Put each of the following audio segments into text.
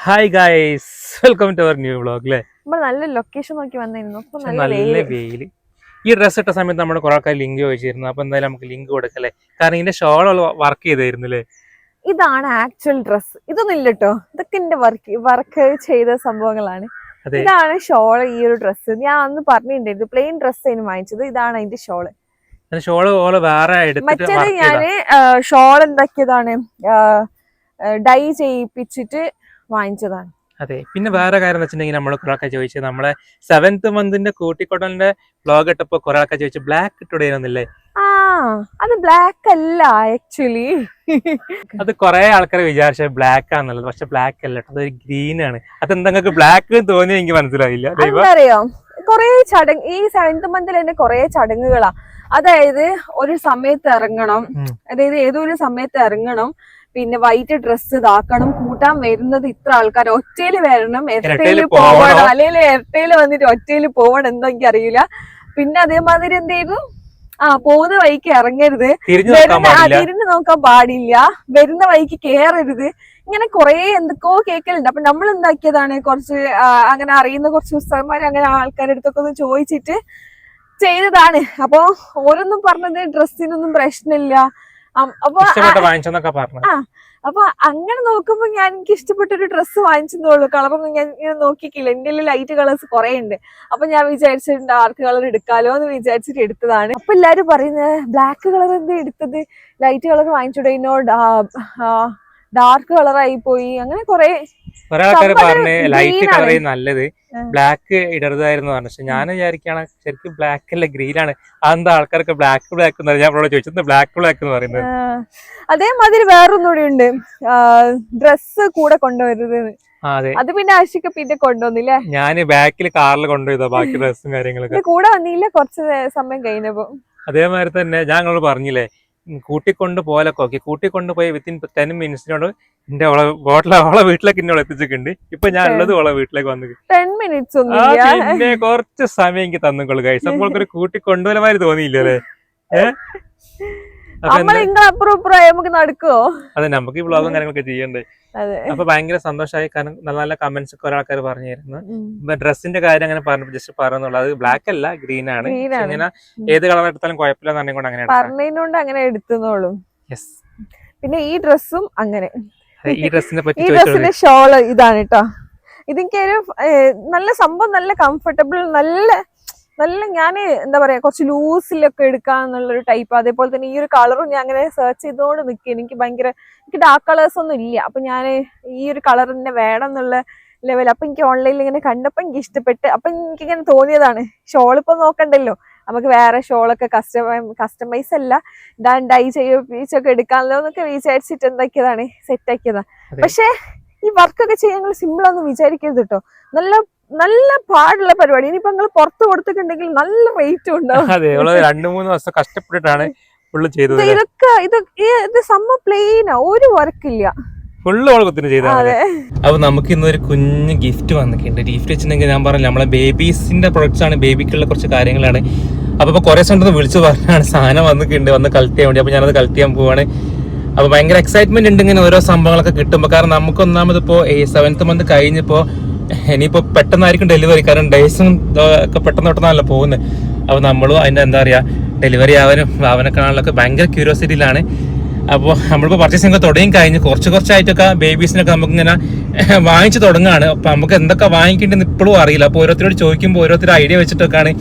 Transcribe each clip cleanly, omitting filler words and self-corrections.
Hi guys, welcome to our new vlog. അല്ലേ, നല്ല location നോക്കി വന്നിരുന്നു. നല്ല വെയില്. ഈ ഡ്രസ് ഇട്ട സമയത്ത് നമ്മുടെ കുറെ ആൾക്കാർ ലിങ്ക് ചോദിച്ചിരുന്നു. അപ്പൊ എന്തായാലും നമുക്ക് ലിങ്ക് കൊടുക്കല്ലേ, കാരണം ഇതിന്റെ ഷോൾ വർക്ക് ചെയ്തായിരുന്നു അല്ലേ. ഇതാണ് ആക്ച്വൽ ഡ്രസ്, ഇതൊന്നും ഇല്ല കേട്ടോ. ഇതൊക്കെ എന്റെ വർക്ക് ചെയ്ത സംഭവങ്ങളാണ്. ഇതാണ് ഷോള്. ഈ ഒരു ഡ്രസ്സ് ഞാൻ അന്ന് പറഞ്ഞിട്ടുണ്ടായിരുന്നു, പ്ലെയിൻ ഡ്രസ് അതിന് വാങ്ങിച്ചത്. ഇതാണ് അതിന്റെ ഷോള്. മറ്റേത് ഞാന് ഷോൾ എന്താക്കിയതാണ്, ഡൈ ചെയ്യിപ്പിച്ചിട്ട് വാങ്ങിച്ചതാണ്. അതെ. പിന്നെ വേറെ കാര്യം എന്ന് വെച്ചിട്ടുണ്ടെങ്കിൽ നമ്മൾ കുറെ ആൾക്കാർ ചോദിച്ചത്, നമ്മളെ 7th മന്തിന്റെ കൂട്ടിക്കൊടലിന്റെ വ്ളോഗ് ഇട്ടപ്പോ കുറെ ആൾക്കാർ ചോദിച്ചു ബ്ലാക്ക് ഇട്ടുടേന്നില്ലേ. അത് ബ്ലാക്ക് അല്ല ആക്ച്വലി. അത് കുറെ ആൾക്കാർ വിചാരിച്ച ബ്ലാക്ക് ആണെന്നുള്ളത്, പക്ഷെ ബ്ലാക്ക് അല്ല, അതൊരു ഗ്രീൻ ആണ്. അതെന്തെങ്കിലും ബ്ലാക്ക് തോന്നിയ എനിക്ക് മനസ്സിലായില്ല. അറിയോ, കൊറേ ചടങ്ങ് ഈ 7th മന്തിൽ തന്നെ കൊറേ ചടങ്ങുകളാ. അതായത് ഒരു സമയത്ത് ഇറങ്ങണം, അതായത് ഏതൊരു സമയത്ത് ഇറങ്ങണം, പിന്നെ വൈറ്റ് ഡ്രസ്സ് ഇതാക്കണം, കൂട്ടാൻ വരുന്നത് ഇത്ര ആൾക്കാർ, ഒറ്റയില് വരണം, ഇരട്ടയില് പോവണം, അല്ലെങ്കിൽ ഇരട്ടയില് വന്നിട്ട് ഒറ്റയില് പോവണം, എന്തോ എനിക്ക് അറിയില്ല. പിന്നെ അതേമാതിരി എന്തെയ്തു, പോകുന്ന വഴിക്ക് ഇറങ്ങരുത്, തിരിഞ്ഞു നോക്കാൻ പാടില്ല, വരുന്ന വഴിക്ക് കേറരുത്, ഇങ്ങനെ കൊറേ എന്തൊക്കെയോ കേൾക്കലുണ്ട്. അപ്പൊ നമ്മൾ എന്താക്കിയതാണ്, കുറച്ച് അങ്ങനെ അറിയുന്ന കുറച്ച് ഉസ്താദന്മാർ അങ്ങനെ ആൾക്കാരുടെ അടുത്തൊക്കെ ഒന്ന് ചോദിച്ചിട്ട് ചെയ്തതാണ്. അപ്പൊ ഓരോന്നും പറഞ്ഞത് ഡ്രസ്സിനൊന്നും പ്രശ്നമില്ല. അപ്പൊ അങ്ങനെ നോക്കുമ്പോ ഞാൻ എനിക്ക് ഇഷ്ടപ്പെട്ടൊരു ഡ്രസ്സ് വാങ്ങിച്ചെന്നുള്ളൂ. കളറൊന്നും ഞാൻ ഇങ്ങനെ നോക്കിക്കില്ല. എന്റെ ലൈറ്റ് കളേഴ്സ് കുറെ ഉണ്ട്. അപ്പൊ ഞാൻ വിചാരിച്ചിട്ട് ഡാർക്ക് കളർ എടുക്കാലോ എന്ന് വിചാരിച്ചിട്ട് എടുത്തതാണ്. അപ്പൊ എല്ലാരും പറയുന്നത് ബ്ലാക്ക് കളർ എന്താ എടുത്തത്, ലൈറ്റ് കളർ വാങ്ങിച്ചുടേനോ, ഡാർക്ക് കളറായി പോയി, അങ്ങനെ കുറെ ആൾക്കാർ പറഞ്ഞ് ലൈറ്റ് കളറേ നല്ലത്, ബ്ലാക്ക് ഇടരുതായിരുന്നു പറഞ്ഞു. പക്ഷെ ഞാൻ വിചാരിക്കുകയാണ് ശരിക്കും ബ്ലാക്ക് അല്ല, ഗ്രീൻ ആണ്. അതെന്താ ആൾക്കാർക്ക് ബ്ലാക്ക് എന്ന് ഞാൻ അവരോട് ചോദിച്ചത്, ബ്ലാക്ക് എന്ന് പറയുന്നത്. അതേമാതിരി വേറൊന്നുകൂടി ഉണ്ട്, ഡ്രസ്സ് കൂടെ കൊണ്ടുവരുന്നത്. അത് പിന്നെ ആശിക്ക പിന്നെ കൊണ്ടുവന്നില്ലേ, ഞാൻ ബാക്കിൽ കാറിൽ കൊണ്ടുപോയതാ ബാക്കി ഡ്രസ്സും കാര്യങ്ങളൊക്കെ. കൂടെ വന്നില്ല കുറച്ച് സമയം കഴിഞ്ഞപ്പോ. അതേമാതിരി തന്നെ ഞാൻ നിങ്ങളോട് പറഞ്ഞില്ലേ, കൂട്ടിക്കൊണ്ട് പോലൊക്കെ കൂട്ടിക്കൊണ്ടുപോയി വിത്തിൻ 10 മിനിറ്റ്സിനോട് എന്റെ അവളെ വീട്ടിലേക്ക് ഇന്നോട് എത്തിച്ചിട്ടുണ്ട്. ഇപ്പൊ ഞാൻ ഉള്ളത് അവളെ വീട്ടിലേക്ക് വന്നു. 10 മിനിറ്റ്സ് പിന്നെ കുറച്ച് സമയം എനിക്ക് തന്നുകൊള്ളു കഴിച്ചു. അപ്പോൾ ഒരു കൂട്ടിക്കൊണ്ടുപോലമാര് തോന്നിയില്ലേ. അതെ, നമുക്ക് ഈ വ്ളോഗും കാര്യങ്ങളൊക്കെ ചെയ്യണ്ടേ. അപ്പൊ ഭയങ്കര സന്തോഷമായി, കാരണം നല്ല നല്ല കമന്റ്സ് ഒക്കെ ആൾക്കാർ പറഞ്ഞിരുന്നു. ഡ്രസ്സിന്റെ കാര്യം അങ്ങനെ പറഞ്ഞു, ജസ്റ്റ് പറയുന്നുള്ളൂ. അത് ബ്ലാക്ക് അല്ല, ഗ്രീൻ ആണ്. ഇങ്ങനെ ഏത് കളർ എടുത്താലും കുഴപ്പമില്ല കൊണ്ട് അങ്ങനെ എടുത്തുള്ളൂ. പിന്നെ ഈ ഡ്രസ്സും അങ്ങനെ, ഈ ഡ്രസ്സിന്റെ ഷോള് ഇതാണ് കേട്ടോ. ഇതെനിക്കൊരു നല്ല സംഭവം, നല്ല കംഫർട്ടബിൾ, നല്ല ഞാൻ എന്താ പറയാ, കുറച്ച് ലൂസിലൊക്കെ എടുക്കാന്നുള്ളൊരു ടൈപ്പ്. അതേപോലെ തന്നെ ഈ ഒരു കളറും ഞാൻ അങ്ങനെ സെർച്ച് ചെയ്തോണ്ട് നിൽക്കുക. എനിക്ക് ഡാർക്ക് കളേഴ്സ് ഒന്നും ഇല്ല. അപ്പൊ ഞാൻ ഈ ഒരു കളർ തന്നെ വേണം എന്നുള്ള ലെവൽ. അപ്പൊ എനിക്ക് ഓൺലൈനിൽ ഇങ്ങനെ കണ്ടപ്പോ എനിക്ക് ഇഷ്ടപ്പെട്ട്, അപ്പൊ എനിക്കിങ്ങനെ തോന്നിയതാണ്, ഷോൾ ഇപ്പൊ നോക്കണ്ടല്ലോ, നമുക്ക് വേറെ ഷോളൊക്കെ കസ്റ്റമൈസ് അല്ല, ഡൈ ചെയ്യിച്ചൊക്കെ എടുക്കാമല്ലോ എന്നൊക്കെ വിചാരിച്ചിട്ട് എന്താക്കിയതാണ്, സെറ്റ് ആക്കിയതാ. പക്ഷെ ഈ വർക്കൊക്കെ ചെയ്യാൻ സിമ്പിൾ ആണെന്ന് വിചാരിക്കരുത് കേട്ടോ. നല്ല പാടുള്ള പരിപാടി. ഇനിയിപ്പോ നിങ്ങൾ പുറത്ത് കൊടുത്തിട്ടുണ്ടെങ്കിൽ നല്ല റേറ്റും ഉണ്ടാവും. 2-3 ദിവസം കഷ്ടപ്പെട്ടിട്ടാണ് ഇത് സംഭവം പ്ലെയിനാ, ഒരു വർക്കില്ല, അപ്പൊ നമുക്ക് ഇന്നൊരു കുഞ്ഞ് ഗിഫ്റ്റ് വന്നിട്ടുണ്ട്. ഗിഫ്റ്റ് വെച്ചിട്ടുണ്ടെങ്കിൽ ഞാൻ പറഞ്ഞു, നമ്മളെ ബേബീസിന്റെ പ്രൊഡക്ട്സ് ആണ്, ബേബിക്കുള്ള കുറച്ച് കാര്യങ്ങളാണ്. അപ്പൊ കുറെ സമയത്ത് വിളിച്ചു പറഞ്ഞാണ് സാധനം വന്ന് കളക്ട് ചെയ്യാൻ വേണ്ടി. അപ്പൊ ഞാനത് കളക്ട് ചെയ്യാൻ പോവാണ്. അപ്പൊ ഭയങ്കര എക്സൈറ്റ്മെന്റ് ഉണ്ട് ഇങ്ങനെ ഓരോ സംഭവങ്ങളൊക്കെ കിട്ടുമ്പോ. കാരണം നമുക്ക് ഒന്നാമത് ഇപ്പോ 7th മന്ത് കഴിഞ്ഞപ്പോ ഇനിയിപ്പോ പെട്ടെന്നായിരിക്കും ഡെലിവറി, കാരണം ഡേയ്സും ഒക്കെ പെട്ടെന്നല്ല പോകുന്നത്. അപ്പൊ നമ്മളും അതിന്റെ എന്താ പറയാ, ഡെലിവറി അവനെ കാണാനൊക്കെ ഭയങ്കര ക്യൂരിയോസിറ്റിയിലാണ്. അപ്പോൾ നമ്മളിപ്പോൾ പർച്ചേസിംഗ് തുടങ്ങി കഴിഞ്ഞ് കുറച്ചായിട്ടൊക്കെ ബേബീസിനൊക്കെ നമുക്കിങ്ങനെ വാങ്ങിച്ചു തുടങ്ങുകയാണ്. അപ്പം നമുക്ക് എന്തൊക്കെ വാങ്ങിക്കേണ്ടതെന്ന് ഇപ്പോഴും അറിയില്ല. അപ്പോൾ ഓരോരുത്തരോട് ചോദിക്കുമ്പോൾ ഓരോരുത്തർ ഐഡിയ വെച്ചിട്ടൊക്കെയാണ്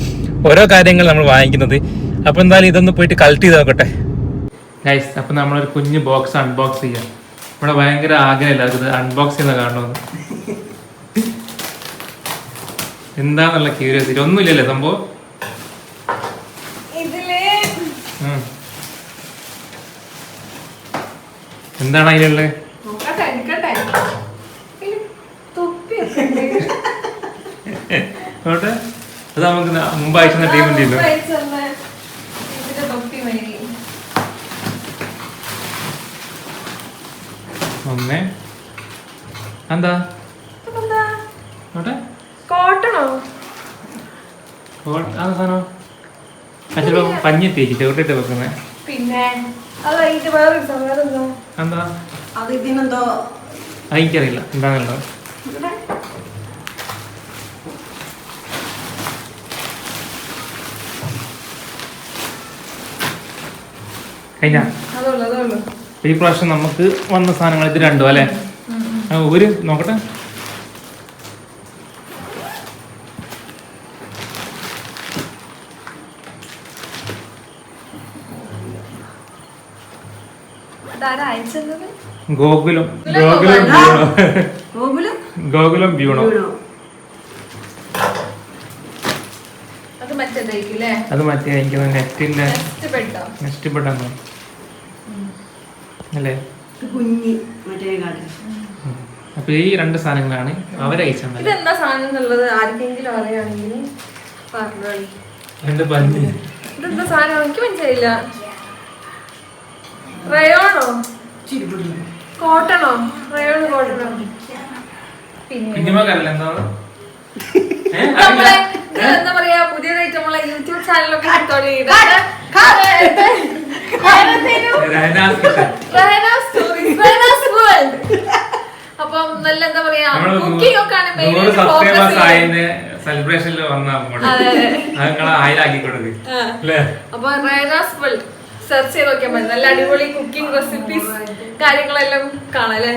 ഓരോ കാര്യങ്ങൾ നമ്മൾ വാങ്ങിക്കുന്നത്. അപ്പോൾ എന്തായാലും ഇതൊന്ന് പോയിട്ട് കളക്ട് ചെയ്ത് നോക്കട്ടെ ഗൈസ്. അപ്പം നമ്മളൊരു കുഞ്ഞ് ബോക്സ് അൺബോക്സ് ചെയ്യാം. ഇവിടെ ഭയങ്കര ആഗ്രഹം എല്ലാവർക്കും ഇത് അൺബോക്സ് ചെയ്യുന്ന കാണണമെന്ന്. എന്താന്നുള്ള ക്യൂരിയോസിറ്റി ഒന്നുമില്ലല്ലേ സംഭവം. എന്താണ് അതിലുള്ളത്? അത് നമുക്ക് മുമ്പ് അയച്ച ടീമിന്റെ ഒന്നേ എന്താ കോട്ടണോ സാധനം ചിലപ്പോ പഞ്ഞെത്തിയേക്ക് ചെറുട്ടിട്ട് വെക്കുന്നേ. പിന്നെ എന്താ അതെനിക്കറിയില്ല എന്താണല്ലോ. കഴിഞ്ഞ ഈ പ്രാവശ്യം നമുക്ക് വന്ന സാധനങ്ങൾ ഇത് രണ്ടോ അല്ലെ? ഒരു നോക്കട്ടെ. ഗോകുലം ബ്യൂണോ. അത് മറ്റേ എനിക്ക് നെറ്റിന്റെ നെസ്റ്റ് ബെഡാണ് അല്ലേ? അപ്പൊ ഈ രണ്ട് സാധനങ്ങളാണ് അവരെ അയച്ചത്. ഇതെന്താ സാധനം എന്നുള്ളത് ആർക്കെങ്കിലും അറിയാണെങ്കിൽ പറഞ്ഞോളി. എന്റെ പഞ്ഞി ഇതെന്താ സാധനം എനിക്ക് മനസ്സിലായില്ല. റയോണോ കോട്ടണോ? റയോൺ കോട്ടണോ? കുഞ്ഞുമക്കല്ല എന്താ എന്താ പറയാ, പുതിയതായിട്ട് നമ്മളെ യൂട്യൂബ് ചാനലൊക്കെ അപ്പം നല്ല എന്താ പറയാ കുക്കിംഗ് ഒക്കെ ആണ് സെലിബ്രേഷനിൽ വന്ന ആയിലാക്കി കൊടുക്ക്. അപ്പൊ റൈനാസ് വേൾഡ് സെർച്ച് ചെയ്ത് നോക്കിയാൽ മതി. നല്ല അടിപൊളി കുക്കിംഗ് റെസിപ്പീസ് കാര്യങ്ങളെല്ലാം കാണാം അല്ലേ?